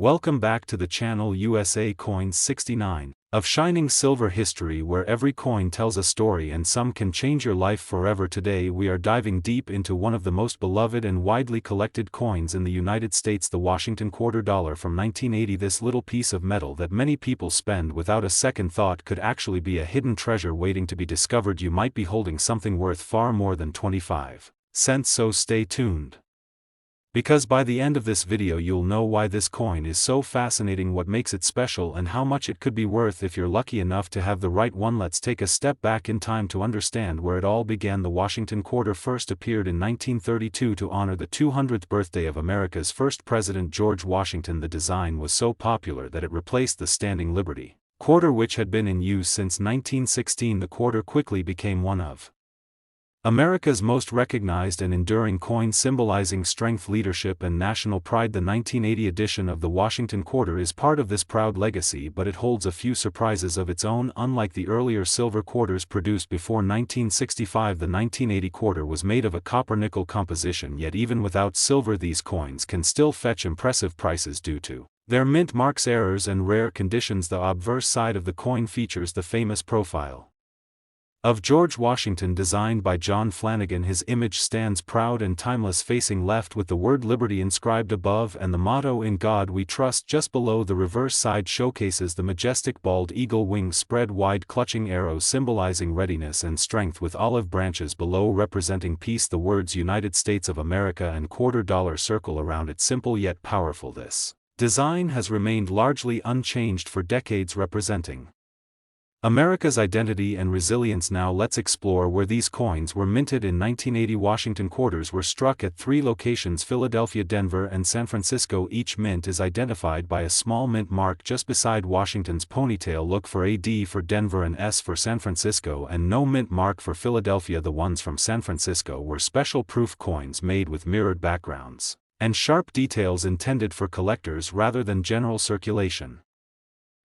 Welcome back to the channel USA Coins 69, of shining silver history where every coin tells a story and some can change your life forever. Today we are diving deep into one of the most beloved and widely collected coins in the United States, the Washington $quarter from 1980. This little piece of metal that many people spend without a second thought could actually be a hidden treasure waiting to be discovered. You might be holding something worth far more than 25 cents, so stay tuned. Because by the end of this video you'll know why this coin is so fascinating, what makes it special, and how much it could be worth if you're lucky enough to have the right one. Let's take a step back in time to understand where it all began. The Washington $quarter first appeared in 1932 to honor the 200th birthday of America's first president, George Washington. The design was so popular that it replaced the standing Liberty quarter, which had been in use since 1916. The quarter quickly became one of America's most recognized and enduring coins, symbolizing strength, leadership, and national pride. The 1980 edition of the Washington $quarter is part of this proud legacy, but it holds a few surprises of its own. Unlike the earlier silver quarters produced before 1965, the 1980 $quarter was made of a copper-nickel composition, yet even without silver these coins can still fetch impressive prices due to their mint marks, errors, and rare conditions. The obverse side of the coin features the famous profile of George Washington, designed by John Flanagan. His image stands proud and timeless, facing left with the word Liberty inscribed above and the motto "In God We Trust" just below. The reverse side showcases the majestic bald eagle, wings spread wide, clutching arrows symbolizing readiness and strength, with olive branches below representing peace. The words United States of America and $quarter circle around it, simple yet powerful. This design has remained largely unchanged for decades, representing America's identity and resilience. Now let's explore where these coins were minted in 1980. Washington $quarters were struck at 3 locations: Philadelphia, Denver, and San Francisco. Each mint is identified by a small mint mark just beside Washington's ponytail. Look for a D for Denver and S for San Francisco, and no mint mark for Philadelphia. The ones from San Francisco were special proof coins made with mirrored backgrounds and sharp details, intended for collectors rather than general circulation.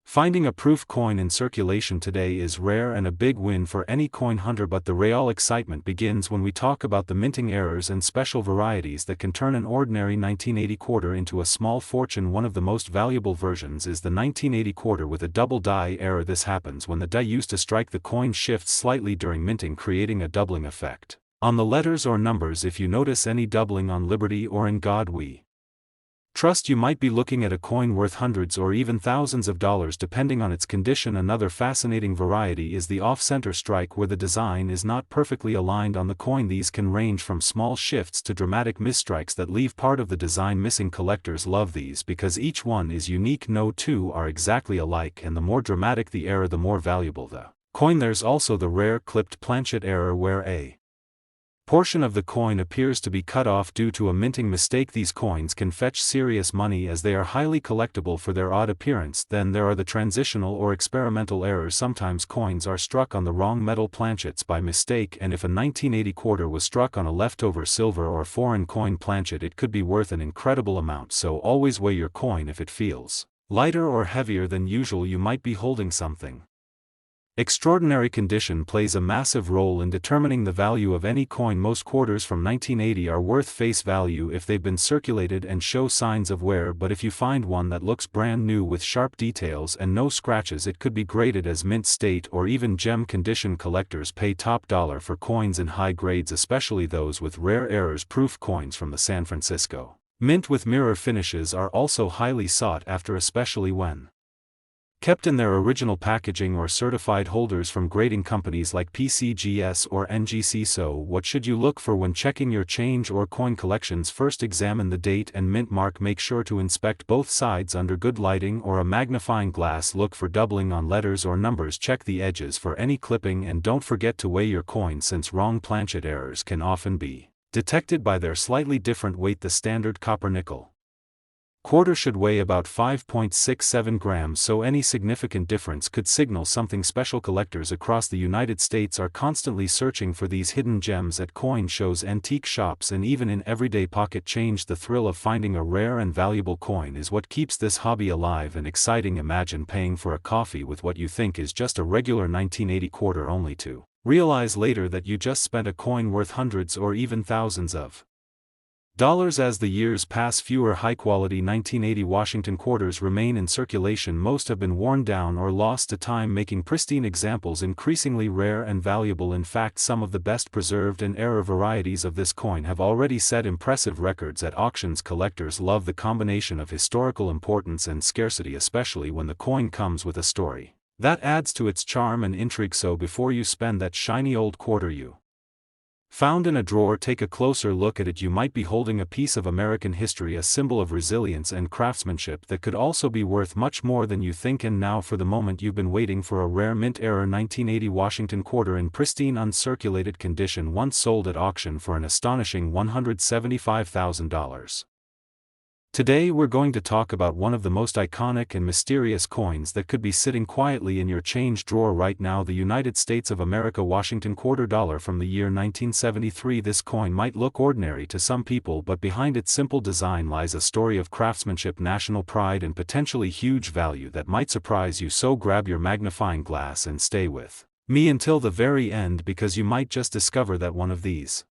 Finding a proof coin in circulation today is rare and a big win for any coin hunter, but the real excitement begins when we talk about the minting errors and special varieties that can turn an ordinary 1980 $quarter into a small fortune. One of the most valuable versions is the 1980 $quarter with a double die error. This happens when the die used to strike the coin shifts slightly during minting, creating a doubling effect on the letters or numbers. If you notice any doubling on Liberty or In God We Trust, you might be looking at a coin worth hundreds or even thousands of dollars depending on its condition. Another fascinating variety is the off-center strike, where the design is not perfectly aligned on the coin. These can range from small shifts to dramatic misstrikes that leave part of the design missing. Collectors love these because each one is unique. No two are exactly alike, and the more dramatic the error, the more valuable the coin. There's also the rare clipped planchet error, where a portion of the coin appears to be cut off due to a minting mistake. These coins can fetch serious money as they are highly collectible for their odd appearance. Then there are the transitional or experimental errors. Sometimes coins are struck on the wrong metal planchets by mistake, and if a 1980 $quarter was struck on a leftover silver or foreign coin planchet, it could be worth an incredible amount. So always weigh your coin. If it feels lighter or heavier than usual, you might be holding something extraordinary. Condition plays a massive role in determining the value of any coin. Most quarters from 1980 are worth face value if they've been circulated and show signs of wear, but if you find one that looks brand new with sharp details and no scratches, it could be graded as mint state or even gem condition. Collectors pay top dollar for coins in high grades, especially those with rare errors. Proof coins from the San Francisco mint with mirror finishes are also highly sought after, especially when kept in their original packaging or certified holders from grading companies like PCGS or NGC. So what should you look for when checking your change or coin collections? First, examine the date and mint mark. Make sure to inspect both sides under good lighting or a magnifying glass. Look for doubling on letters or numbers. Check the edges for any clipping, and don't forget to weigh your coin, since wrong planchet errors can often be detected by their slightly different weight. The standard copper nickel $quarter should weigh about 5.67 grams, so any significant difference could signal something special. Collectors across the United States are constantly searching for these hidden gems at coin shows, antique shops, and even in everyday pocket change. The thrill of finding a rare and valuable coin is what keeps this hobby alive and exciting. Imagine paying for a coffee with what you think is just a regular 1980 $quarter, only to realize later that you just spent a coin worth hundreds or even thousands of Dollars. As the years pass, fewer high-quality 1980 Washington quarters remain in circulation. Most have been worn down or lost to time, making pristine examples increasingly rare and valuable. In fact, some of the best preserved and rarer varieties of this coin have already set impressive records at auctions. Collectors love the combination of historical importance and scarcity, especially when the coin comes with a story that adds to its charm and intrigue. So before you spend that shiny old quarter you found in a drawer, take a closer look at it. You might be holding a piece of American history, a symbol of resilience and craftsmanship that could also be worth much more than you think. And now for the moment you've been waiting for: a rare mint-era 1980 Washington quarter in pristine uncirculated condition, once sold at auction for an astonishing $175,000. Today we're going to talk about one of the most iconic and mysterious coins that could be sitting quietly in your change drawer right now: the United States of America Washington quarter dollar from the year 1973. This coin might look ordinary to some people, but behind its simple design lies a story of craftsmanship, national pride, and potentially huge value that might surprise you. So grab your magnifying glass and stay with me until the very end, because you might just discover that one of these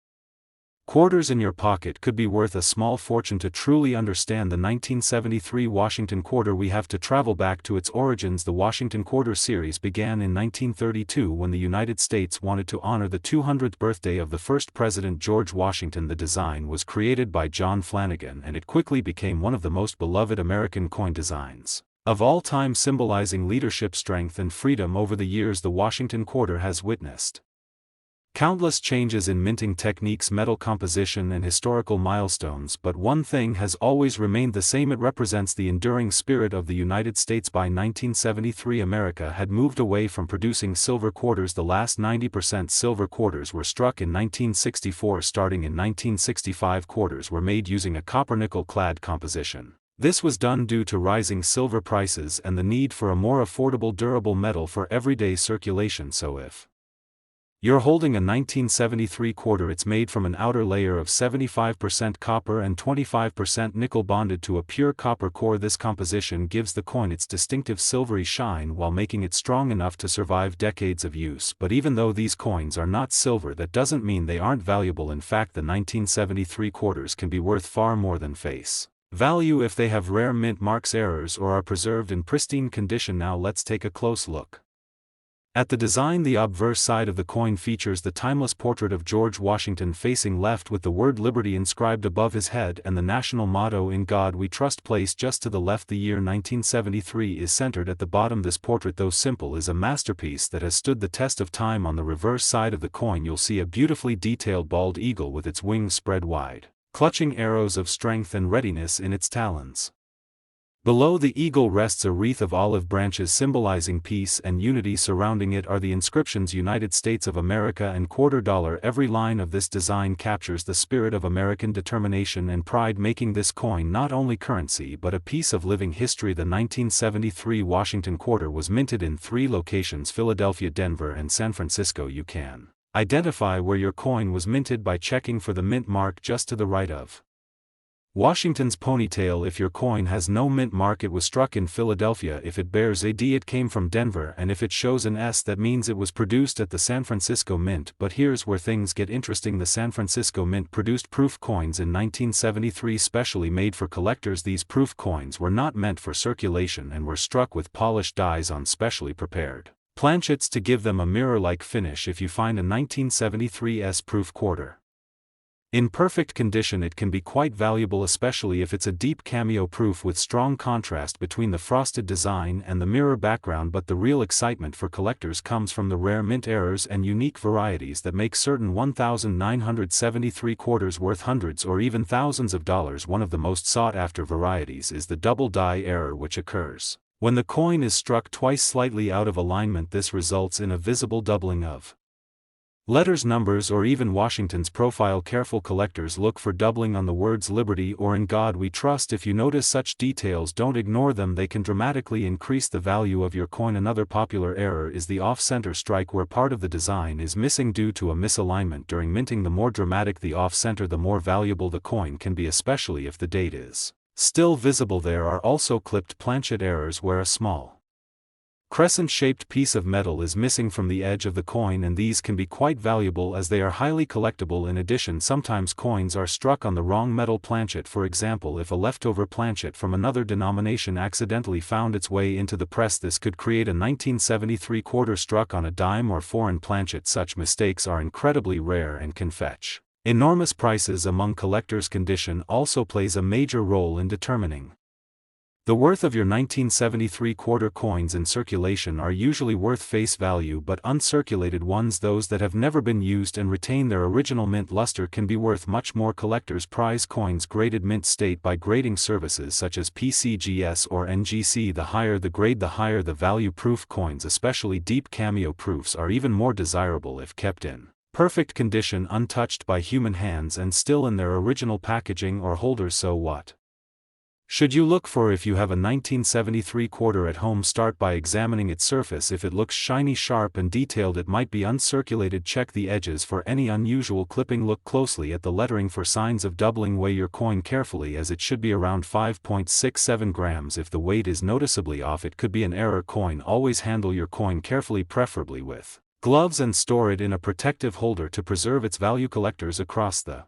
quarters in your pocket could be worth a small fortune. To truly understand the 1973 Washington quarter, we have to travel back to its origins. The Washington quarter series began in 1932 when the United States wanted to honor the 200th birthday of the first President George Washington. The design was created by John Flanagan, and it quickly became one of the most beloved American coin designs of all time, symbolizing leadership, strength, and freedom. Over the years, the Washington quarter has witnessed countless changes in minting techniques, metal composition, and historical milestones, but one thing has always remained the same: it represents the enduring spirit of the United States. By 1973, America had moved away from producing silver quarters. The last 90% silver quarters were struck in 1964. Starting in 1965, quarters were made using a copper-nickel clad composition. This was done due to rising silver prices and the need for a more affordable, durable metal for everyday circulation. So if you're holding a 1973 quarter, it's made from an outer layer of 75% copper and 25% nickel bonded to a pure copper core. This composition gives the coin its distinctive silvery shine while making it strong enough to survive decades of use. But even though these coins are not silver, that doesn't mean they aren't valuable. In fact, the 1973 quarters can be worth far more than face value if they have rare mint marks, errors, or are preserved in pristine condition. Now let's take a close look at the design. The obverse side of the coin features the timeless portrait of George Washington facing left, with the word liberty inscribed above his head and the national motto, "In God We Trust," placed just to the left. The year 1973 is centered at the bottom. This portrait, though simple, is a masterpiece that has stood the test of time. On the reverse side of the coin you'll see a beautifully detailed bald eagle with its wings spread wide, clutching arrows of strength and readiness in its talons. Below the eagle rests a wreath of olive branches symbolizing peace and unity. Surrounding it are the inscriptions United States of America and quarter dollar. Every line of this design captures the spirit of American determination and pride, making this coin not only currency but a piece of living history. The 1973 Washington quarter was minted in 3 locations: Philadelphia, Denver, and San Francisco. You can identify where your coin was minted by checking for the mint mark just to the right of Washington's ponytail. If your coin has no mint mark, it was struck in Philadelphia. If it bears a D, it came from Denver, and if it shows an S, that means it was produced at the San Francisco Mint. But here's where things get interesting. The San Francisco Mint produced proof coins in 1973, specially made for collectors. These proof coins were not meant for circulation and were struck with polished dies on specially prepared planchets to give them a mirror-like finish. If you find a 1973 S-proof quarter in perfect condition, it can be quite valuable, especially if it's a deep cameo proof with strong contrast between the frosted design and the mirror background. But the real excitement for collectors comes from the rare mint errors and unique varieties that make certain 1973 quarters worth hundreds or even thousands of dollars. One of the most sought-after varieties is the double die error, which occurs when the coin is struck twice slightly out of alignment. This results in a visible doubling of letters, numbers, or even Washington's profile. Careful collectors look for doubling on the words "Liberty" or "In God We Trust." If you notice such details, don't ignore them. They can dramatically increase the value of your coin. Another popular error is the off-center strike, where part of the design is missing due to a misalignment during minting. The more dramatic the off-center, the more valuable the coin can be, especially if the date is still visible. There are also clipped planchet errors, where a small crescent-shaped piece of metal is missing from the edge of the coin, and these can be quite valuable as they are highly collectible. In addition, sometimes coins are struck on the wrong metal planchet. For example, if a leftover planchet from another denomination accidentally found its way into the press, this could create a 1973 quarter struck on a dime or foreign planchet. Such mistakes are incredibly rare and can fetch enormous prices among collectors. Condition also plays a major role in determining the worth of your 1973 quarter. Coins in circulation are usually worth face value, but uncirculated ones, those that have never been used and retain their original mint luster, can be worth much more. Collectors prize coins graded mint state by grading services such as PCGS or NGC. The higher the grade, the higher the value. Proof coins, especially deep cameo proofs, are even more desirable if kept in perfect condition, untouched by human hands and still in their original packaging or holders. So what should you look for if you have a 1973 quarter at home? Start by examining its surface. If it looks shiny, sharp and detailed, it might be uncirculated. Check the edges for any unusual clipping. Look closely at the lettering for signs of doubling. Weigh your coin carefully, as it should be around 5.67 grams. If the weight is noticeably off, it could be an error coin. Always handle your coin carefully, preferably with gloves, and store it in a protective holder to preserve its value. Collectors across the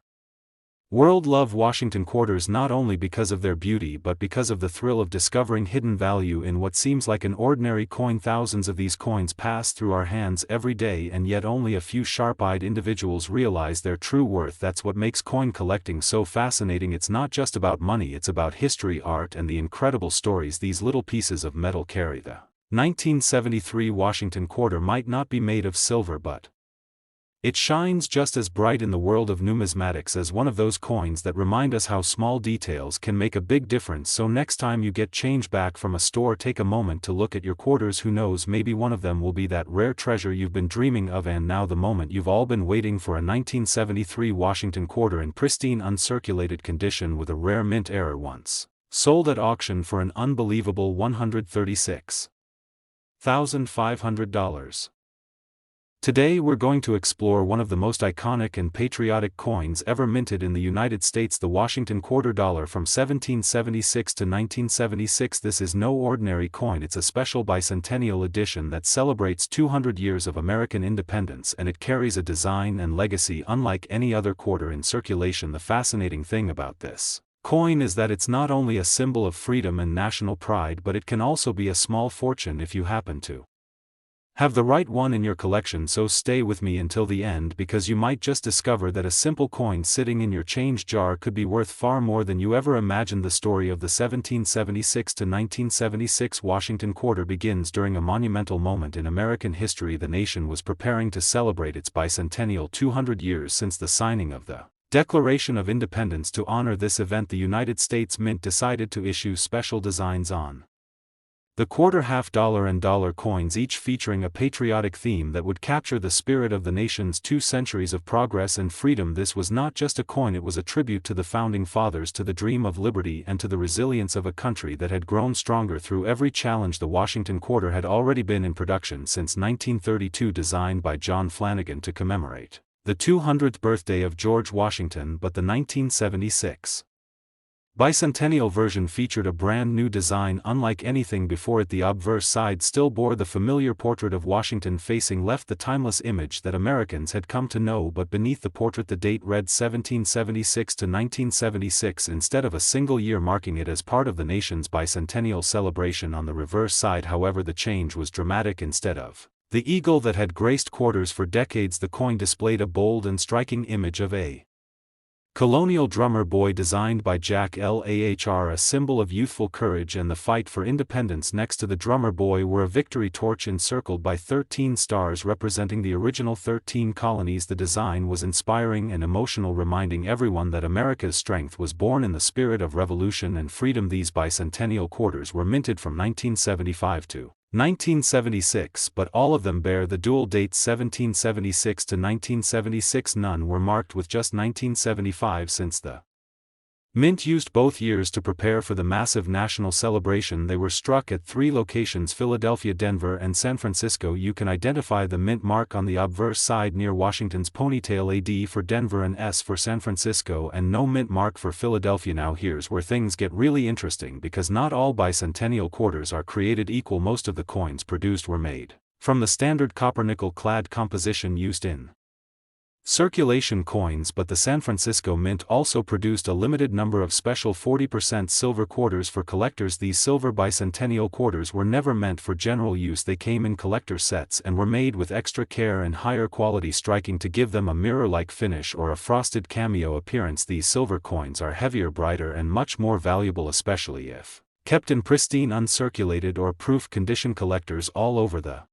world love Washington quarters, not only because of their beauty but because of the thrill of discovering hidden value in what seems like an ordinary coin. Thousands of these coins pass through our hands every day, and yet only a few sharp-eyed individuals realize their true worth. That's what makes coin collecting so fascinating. It's not just about money, it's about history, art and the incredible stories these little pieces of metal carry. The 1973 Washington quarter might not be made of silver, but it shines just as bright in the world of numismatics as one of those coins that remind us how small details can make a big difference. So next time you get change back from a store, take a moment to look at your quarters. Who knows, maybe one of them will be that rare treasure you've been dreaming of. And now the moment you've all been waiting for: a 1973 Washington quarter in pristine uncirculated condition with a rare mint error, once sold at auction for an unbelievable $136,500. Today we're going to explore one of the most iconic and patriotic coins ever minted in the United States, the Washington quarter dollar from 1776 to 1976. This is no ordinary coin. It's a special bicentennial edition that celebrates 200 years of American independence, and it carries a design and legacy unlike any other quarter in circulation. The fascinating thing about this coin is that it's not only a symbol of freedom and national pride, but it can also be a small fortune if you happen to have the right one in your collection. So stay with me until the end, because you might just discover that a simple coin sitting in your change jar could be worth far more than you ever imagined. The story of the 1776 to 1976 Washington quarter begins during a monumental moment in American history. The nation was preparing to celebrate its bicentennial, 200 years since the signing of the Declaration of Independence. To honor this event, the United States Mint decided to issue special designs on the quarter, half dollar and dollar coins, each featuring a patriotic theme that would capture the spirit of the nation's 2 centuries of progress and freedom. This was not just a coin, it was a tribute to the founding fathers, to the dream of liberty and to the resilience of a country that had grown stronger through every challenge. The Washington quarter had already been in production since 1932, designed by John Flanagan to commemorate the 200th birthday of George Washington, but the 1976 bicentennial version featured a brand new design unlike anything before it. The obverse side still bore the familiar portrait of Washington facing left, the timeless image that Americans had come to know, but beneath the portrait the date read 1776 to 1976 instead of a single year, marking it as part of the nation's bicentennial celebration. On the reverse side, however, the change was dramatic. Instead of the eagle that had graced quarters for decades, the coin displayed a bold and striking image of a colonial drummer boy designed by Jack Lahr, a symbol of youthful courage and the fight for independence. Next to the drummer boy were a victory torch encircled by 13 stars representing the original 13 colonies. The design was inspiring and emotional, reminding everyone that America's strength was born in the spirit of revolution and freedom. These bicentennial quarters were minted from 1975 to 1976, but all of them bear the dual dates 1776 to 1976. None were marked with just 1975, since the Mint used both years to prepare for the massive national celebration. They were struck at 3 locations: Philadelphia, Denver, and San Francisco. You can identify the mint mark on the obverse side near Washington's ponytail. AD for Denver and S for San Francisco, and no mint mark for Philadelphia. Now here's where things get really interesting, because not all bicentennial quarters are created equal. Most of the coins produced were made from the standard copper-nickel clad composition used in circulation coins, but the San Francisco Mint also produced a limited number of special 40% silver quarters for collectors. These silver bicentennial quarters were never meant for general use. They came in collector sets and were made with extra care and higher quality striking to give them a mirror-like finish or a frosted cameo appearance. These silver coins are heavier, brighter, and much more valuable, especially if kept in pristine, uncirculated, or proof condition. Collectors all over the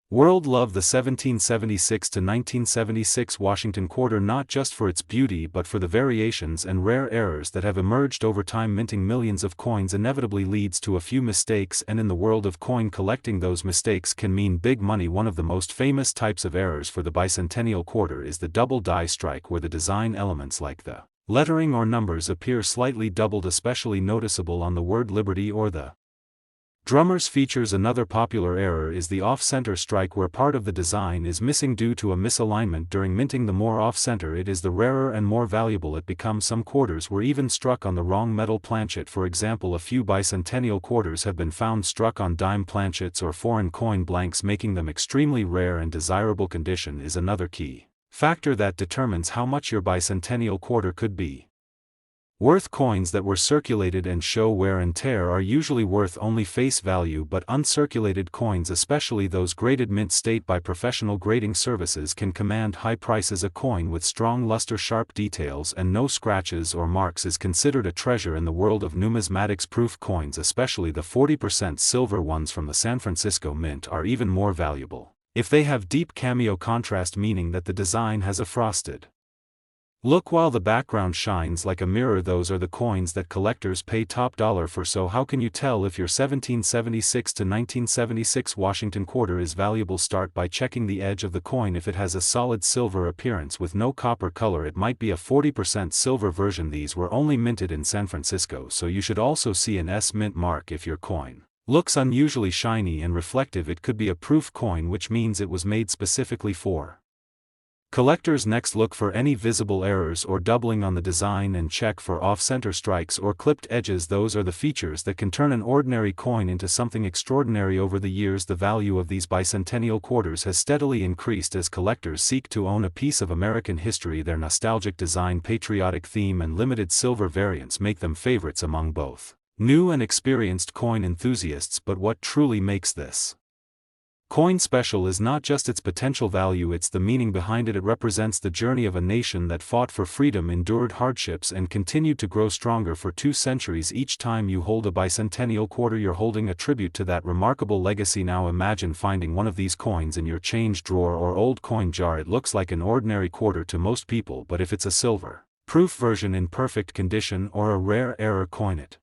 world love the 1776 to 1976 Washington quarter, not just for its beauty but for the variations and rare errors that have emerged over time. Minting millions of coins inevitably leads to a few mistakes, and in the world of coin collecting, those mistakes can mean big money. One of the most famous types of errors for the bicentennial quarter is the double die strike, where the design elements like the lettering or numbers appear slightly doubled, especially noticeable on the word Liberty or the drummer's features. Another popular error is the off-center strike, where part of the design is missing due to a misalignment during minting. The more off-center it is, the rarer and more valuable it becomes. Some quarters were even struck on the wrong metal planchet. For example, a few bicentennial quarters have been found struck on dime planchets or foreign coin blanks, making them extremely rare, and desirable condition is another key factor that determines how much your bicentennial quarter could be worth. Coins that were circulated and show wear and tear are usually worth only face value, but uncirculated coins, especially those graded mint state by professional grading services, can command high prices. A coin with strong luster, sharp details, and no scratches or marks is considered a treasure in the world of numismatics. Proof coins, especially the 40% silver ones from the San Francisco Mint, are even more valuable if they have deep cameo contrast, meaning that the design has a frosted look while the background shines like a mirror. Those are the coins that collectors pay top dollar for. So how can you tell if your 1776 to 1976 Washington quarter is valuable? Start by checking the edge of the coin. If it has a solid silver appearance with no copper color, it might be a 40% silver version. These were only minted in San Francisco, so you should also see an S mint mark. If your coin looks unusually shiny and reflective, it could be a proof coin, which means it was made specifically for collectors. Next, look for any visible errors or doubling on the design, and check for off-center strikes or clipped edges. Those are the features that can turn an ordinary coin into something extraordinary. Over the years, the value of these bicentennial quarters has steadily increased as collectors seek to own a piece of American history. Their nostalgic design, patriotic theme, and limited silver variants make them favorites among both new and experienced coin enthusiasts. But what truly makes this coin special is not just its potential value, it's the meaning behind it. It represents the journey of a nation that fought for freedom, endured hardships, and continued to grow stronger for 2 centuries. Each time you hold a bicentennial quarter, you're holding a tribute to that remarkable legacy. Now imagine finding one of these coins in your change drawer or old coin jar. It looks like an ordinary quarter to most people, but if it's a silver proof version in perfect condition or a rare error coin, it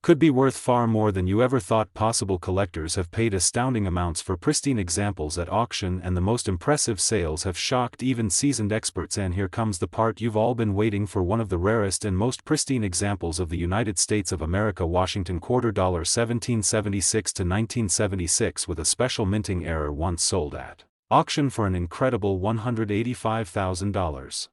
could be worth far more than you ever thought possible. Collectors have paid astounding amounts for pristine examples at auction, and the most impressive sales have shocked even seasoned experts. And here comes the part you've all been waiting for: one of the rarest and most pristine examples of the United States of America Washington quarter, $1776 to 1976, with a special minting error, once sold at auction for an incredible $185,000.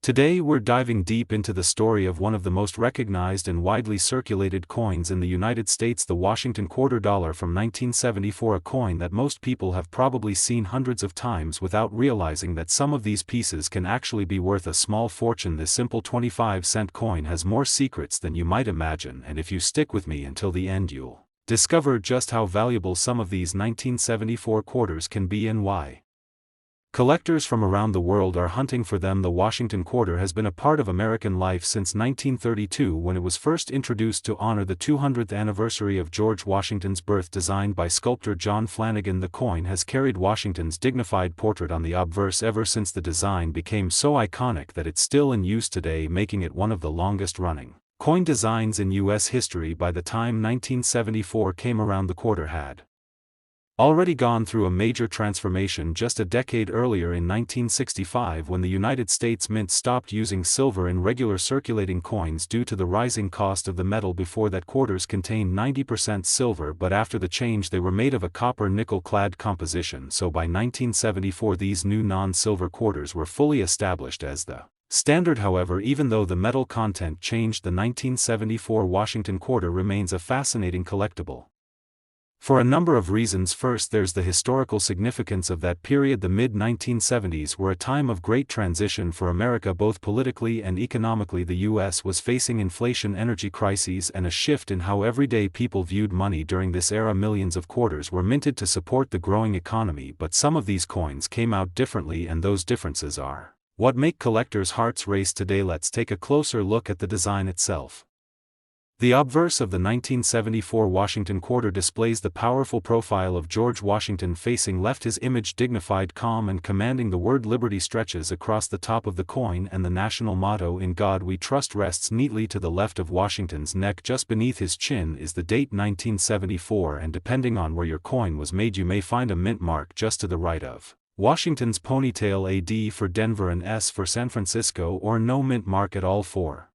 Today we're diving deep into the story of one of the most recognized and widely circulated coins in the United States, the Washington quarter dollar from 1974, a coin that most people have probably seen hundreds of times without realizing that some of these pieces can actually be worth a small fortune. This simple 25-cent coin has more secrets than you might imagine, and if you stick with me until the end, you'll discover just how valuable some of these 1974 quarters can be and why collectors from around the world are hunting for them. The Washington quarter has been a part of American life since 1932, when it was first introduced to honor the 200th anniversary of George Washington's birth. Designed by sculptor John Flanagan, the coin has carried Washington's dignified portrait on the obverse ever since. The design became so iconic that it's still in use today, making it one of the longest-running coin designs in U.S. history. By the time 1974 came around, the quarter had already gone through a major transformation just a decade earlier in 1965 when the United States Mint stopped using silver in regular circulating coins due to the rising cost of the metal. Before that, quarters contained 90% silver, but after the change they were made of a copper-nickel clad composition, so by 1974 these new non-silver quarters were fully established as the standard. However, even though the metal content changed, the 1974 Washington quarter remains a fascinating collectible. For a number of reasons. First, there's the historical significance of that period. The mid-1970s were a time of great transition for America, both politically and economically. The U.S. was facing inflation, energy crises, and a shift in how everyday people viewed money. During this era, millions of quarters were minted to support the growing economy, but some of these coins came out differently, and those differences are what make collectors' hearts race today. Let's take a closer look at the design itself. The obverse of the 1974 Washington quarter displays the powerful profile of George Washington facing left, his image dignified, calm, and commanding. The word liberty stretches across the top of the coin, and the national motto, "In God We Trust," rests neatly to the left of Washington's neck. Just beneath his chin is the date 1974, and depending on where your coin was made you may find a mint mark just to the right of Washington's ponytail, a D for Denver and S for San Francisco, or no mint mark at all for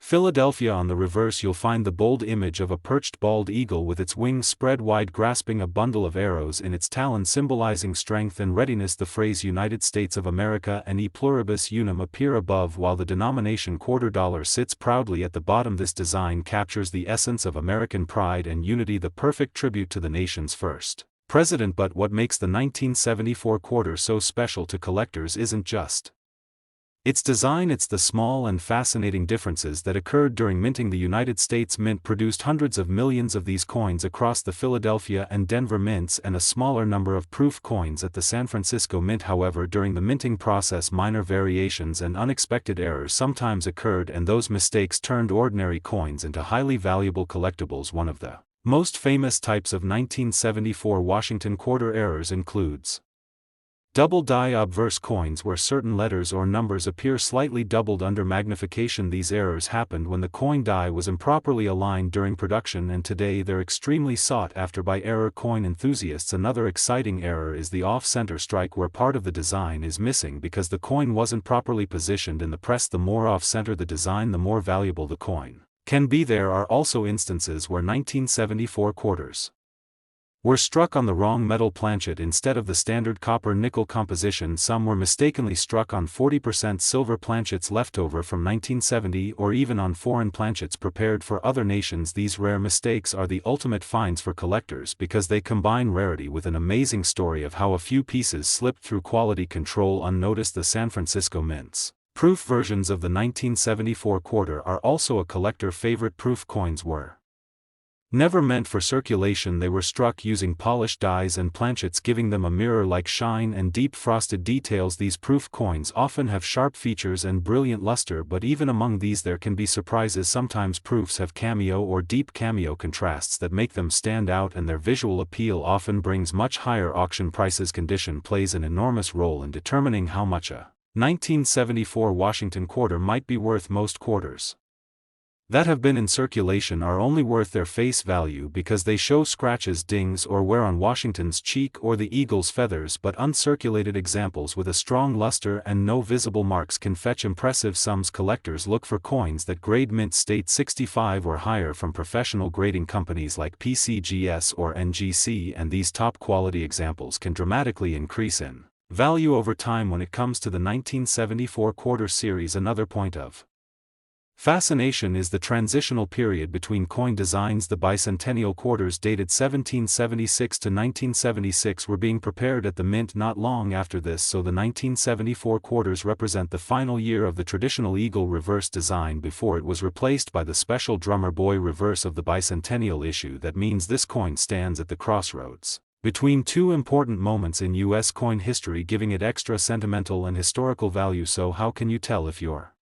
Philadelphia. On the reverse you'll find the bold image of a perched bald eagle with its wings spread wide, grasping a bundle of arrows in its talon, symbolizing strength and readiness. The phrase United States of America and E pluribus unum appear above, while the denomination quarter dollar sits proudly at the bottom. This design captures the essence of American pride and unity, the perfect tribute to the nation's first president. But what makes the 1974 quarter so special to collectors isn't just its design, it's the small and fascinating differences that occurred during minting. The United States Mint produced hundreds of millions of these coins across the Philadelphia and Denver mints, and a smaller number of proof coins at the San Francisco Mint. However, during the minting process minor variations and unexpected errors sometimes occurred, and those mistakes turned ordinary coins into highly valuable collectibles. One of the most famous types of 1974 Washington quarter errors includes double die obverse coins, where certain letters or numbers appear slightly doubled under magnification. These errors happened when the coin die was improperly aligned during production, and today they're extremely sought after by error coin enthusiasts. Another exciting error is the off-center strike, where part of the design is missing because the coin wasn't properly positioned in the press. The more off-center the design, the more valuable the coin can be. There are also instances where 1974 quarters were struck on the wrong metal planchet instead of the standard copper-nickel composition. Some were mistakenly struck on 40% silver planchets left over from 1970, or even on foreign planchets prepared for other nations. These rare mistakes are the ultimate finds for collectors because they combine rarity with an amazing story of how a few pieces slipped through quality control unnoticed. The San Francisco Mint's proof versions of the 1974 quarter are also a collector favorite. Proof coins were never meant for circulation. They were struck using polished dies and planchets, giving them a mirror-like shine and deep frosted details. These proof coins often have sharp features and brilliant luster, but even among these there can be surprises. Sometimes proofs have cameo or deep cameo contrasts that make them stand out, and their visual appeal often brings much higher auction prices. Condition plays an enormous role in determining how much a 1974 Washington quarter might be worth. Most quarters that have been in circulation are only worth their face value because they show scratches, dings, or wear on Washington's cheek or the eagle's feathers, but uncirculated examples with a strong luster and no visible marks can fetch impressive sums. Collectors look for coins that grade mint state 65 or higher from professional grading companies like PCGS or NGC, and these top-quality examples can dramatically increase in value over time. When it comes to the 1974 quarter series, another point of fascination is the transitional period between coin designs. The bicentennial quarters dated 1776 to 1976 were being prepared at the mint not long after this, so the 1974 quarters represent the final year of the traditional eagle reverse design before it was replaced by the special drummer boy reverse of the bicentennial issue. That means this coin stands at the crossroads between two important moments in U.S. coin history, giving it extra sentimental and historical value. So how can you tell if your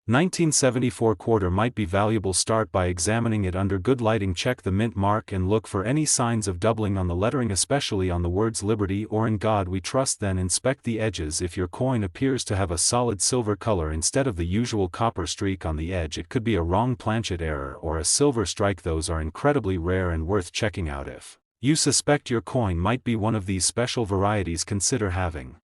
1974 quarter might be valuable? Start by examining it under good lighting. Check the mint mark and look for any signs of doubling on the lettering, especially on the words Liberty or In God We Trust. Then inspect the edges. If your coin appears to have a solid silver color instead of the usual copper streak on the edge, it could be a wrong planchet error or a silver strike. Those are incredibly rare and worth checking out. If You suspect your coin might be one of these special varieties. Consider having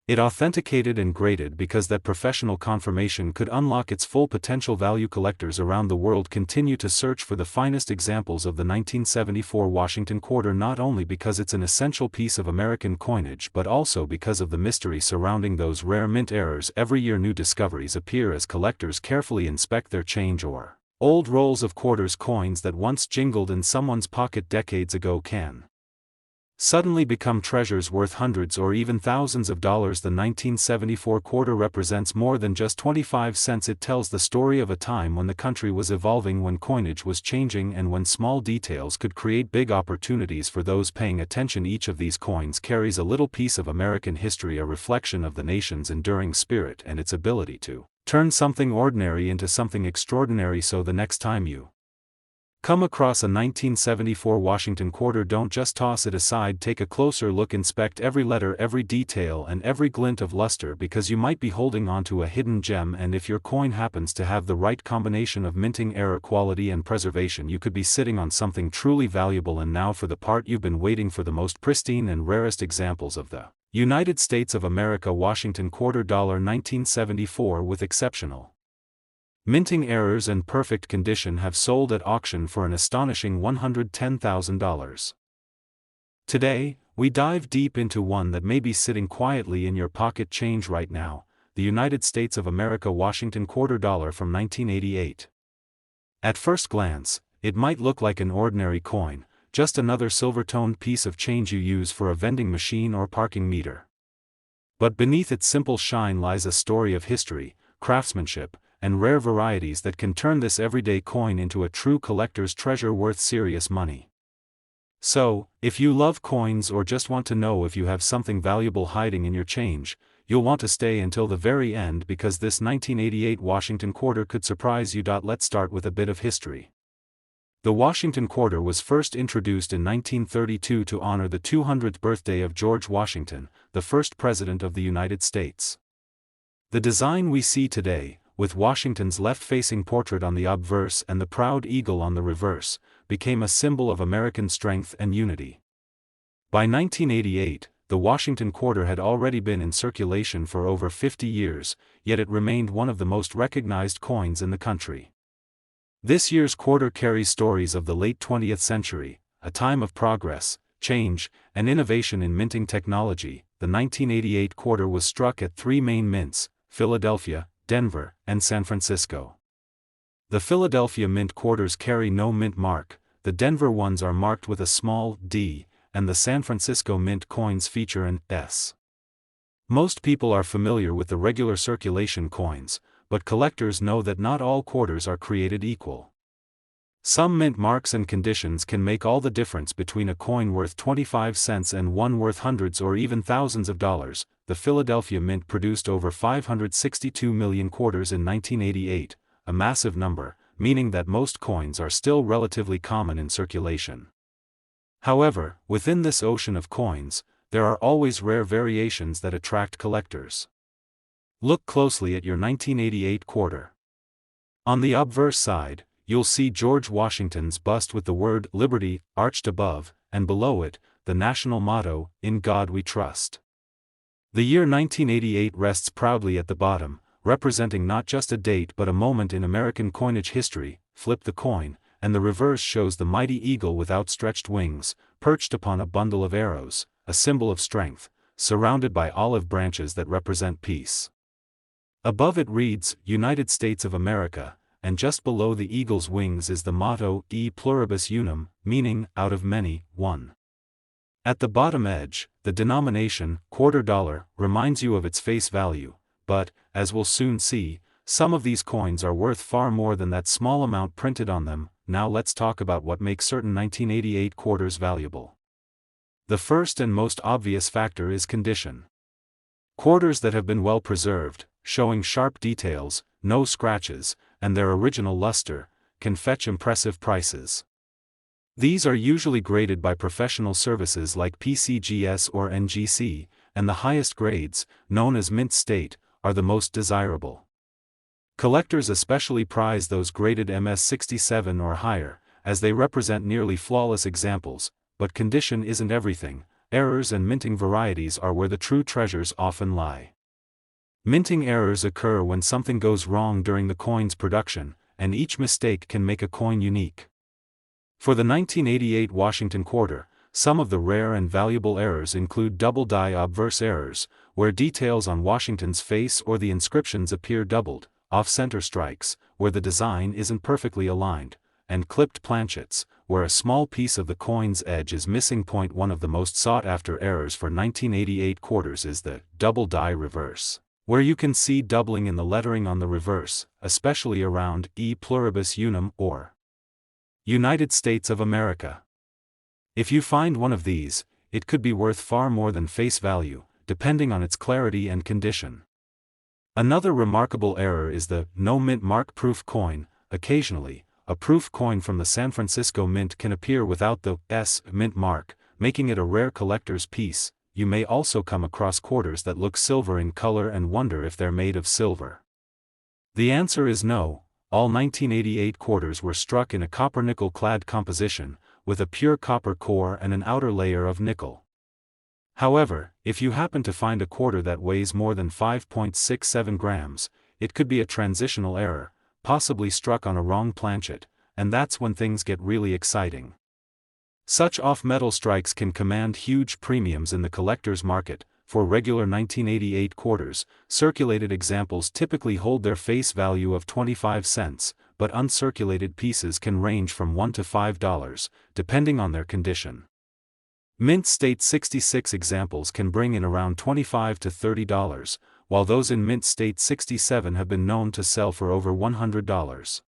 it authenticated and graded, because that professional confirmation could unlock its full potential value. Collectors around the world continue to search for the finest examples of the 1974 Washington quarter, not only because it's an essential piece of American coinage but also because of the mystery surrounding those rare mint errors. Every year new discoveries appear as collectors carefully inspect their change or old rolls of quarters. Coins that once jingled in someone's pocket decades ago can suddenly become treasures worth hundreds or even thousands of dollars. The 1974 quarter represents more than just 25 cents. It tells the story of a time when the country was evolving, when coinage was changing, and when small details could create big opportunities for those paying attention. Each of these coins carries a little piece of American history, a reflection of the nation's enduring spirit and its ability to turn something ordinary into something extraordinary. So the next time you come across a 1974 Washington quarter, don't just toss it aside. Take a closer look, inspect every letter, every detail, and every glint of luster, because you might be holding onto a hidden gem. And if your coin happens to have the right combination of minting error, quality, and preservation, you could be sitting on something truly valuable. And now for the part you've been waiting for, the most pristine and rarest examples of the United States of America Washington quarter. $1974 with exceptional minting errors and perfect condition have sold at auction for an astonishing $110,000. Today, we dive deep into one that may be sitting quietly in your pocket change right now, the United States of America Washington quarter dollar from 1988. At first glance, it might look like an ordinary coin, just another silver-toned piece of change you use for a vending machine or parking meter. But beneath its simple shine lies a story of history, craftsmanship, and rare varieties that can turn this everyday coin into a true collector's treasure worth serious money. So, if you love coins or just want to know if you have something valuable hiding in your change, you'll want to stay until the very end, because this 1988 Washington quarter could surprise you. Let's start with a bit of history. The Washington quarter was first introduced in 1932 to honor the 200th birthday of George Washington, the first President of the United States. The design we see today, with Washington's left-facing portrait on the obverse and the proud eagle on the reverse, became a symbol of American strength and unity. By 1988, the Washington quarter had already been in circulation for over 50 years, yet it remained one of the most recognized coins in the country. This year's quarter carries stories of the late 20th century, a time of progress, change, and innovation in minting technology. The 1988 quarter was struck at three main mints: Philadelphia, Denver, and San Francisco. The Philadelphia mint quarters carry no mint mark, the Denver ones are marked with a small d, and the San Francisco mint coins feature an S. Most people are familiar with the regular circulation coins, but collectors know that not all quarters are created equal. Some mint marks and conditions can make all the difference between a coin worth 25 cents and one worth hundreds or even thousands of dollars. The Philadelphia Mint produced over 562 million quarters in 1988, a massive number, meaning that most coins are still relatively common in circulation. However, within this ocean of coins, there are always rare variations that attract collectors. Look closely at your 1988 quarter. On the obverse side, you'll see George Washington's bust with the word Liberty arched above, and below it, the national motto, "In God We Trust." The year 1988 rests proudly at the bottom, representing not just a date but a moment in American coinage history. Flip the coin, and the reverse shows the mighty eagle with outstretched wings, perched upon a bundle of arrows, a symbol of strength, surrounded by olive branches that represent peace. Above it reads, United States of America, and just below the eagle's wings is the motto, E pluribus unum, meaning, out of many, one. At the bottom edge, the denomination, quarter dollar, reminds you of its face value, but, as we'll soon see, some of these coins are worth far more than that small amount printed on them. Now let's talk about what makes certain 1988 quarters valuable. The first and most obvious factor is condition. Quarters that have been well preserved, showing sharp details, no scratches, and their original luster, can fetch impressive prices. These are usually graded by professional services like PCGS or NGC, and the highest grades, known as mint state, are the most desirable. Collectors especially prize those graded MS-67 or higher, as they represent nearly flawless examples. but condition isn't everything. Errors and minting varieties are where the true treasures often lie. Minting errors occur when something goes wrong during the coin's production, and each mistake can make a coin unique. For the 1988 Washington quarter, some of the rare and valuable errors include double die obverse errors, where details on Washington's face or the inscriptions appear doubled, off-center strikes, where the design isn't perfectly aligned, and clipped planchets, where a small piece of the coin's edge is missing. One of the most sought-after errors for 1988 quarters is the double die reverse, where you can see doubling in the lettering on the reverse, especially around E pluribus unum or United States of America. If you find one of these, it could be worth far more than face value, depending on its clarity and condition. Another remarkable error is the no mint mark proof coin. Occasionally, a proof coin from the San Francisco Mint can appear without the S mint mark, making it a rare collector's piece. You may also come across quarters that look silver in color and wonder if they're made of silver. The answer is no. All 1988 quarters were struck in a copper-nickel clad composition, with a pure copper core and an outer layer of nickel. However, if you happen to find a quarter that weighs more than 5.67 grams, it could be a transitional error, possibly struck on a wrong planchet, and that's when things get really exciting. Such off-metal strikes can command huge premiums in the collector's market. For regular 1988 quarters, circulated examples typically hold their face value of 25 cents, but uncirculated pieces can range from $1 to $5, depending on their condition. Mint State 66 examples can bring in around $25 to $30, while those in Mint State 67 have been known to sell for over $100.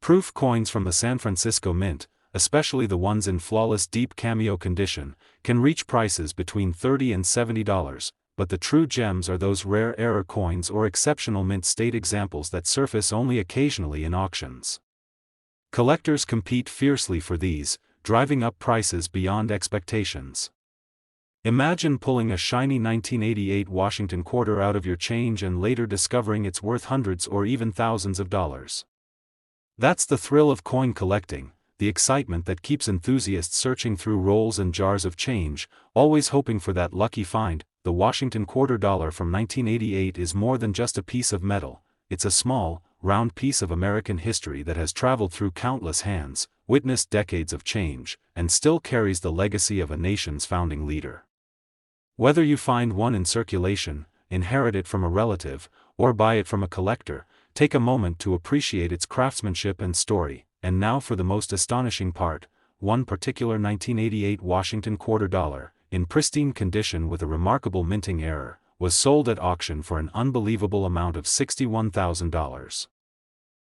Proof coins from the San Francisco Mint, especially the ones in flawless deep cameo condition, can reach prices between $30 and $70, but the true gems are those rare error coins or exceptional mint state examples that surface only occasionally in auctions. Collectors compete fiercely for these, driving up prices beyond expectations. Imagine pulling a shiny 1988 Washington quarter out of your change and later discovering it's worth hundreds or even thousands of dollars. That's the thrill of coin collecting, the excitement that keeps enthusiasts searching through rolls and jars of change, always hoping for that lucky find. The Washington quarter dollar from 1988 is more than just a piece of metal. It's a small, round piece of American history that has traveled through countless hands, witnessed decades of change, and still carries the legacy of a nation's founding leader. Whether you find one in circulation, inherit it from a relative, or buy it from a collector, take a moment to appreciate its craftsmanship and story. And now for the most astonishing part, one particular 1988 Washington quarter dollar, in pristine condition with a remarkable minting error, was sold at auction for an unbelievable amount of $61,000.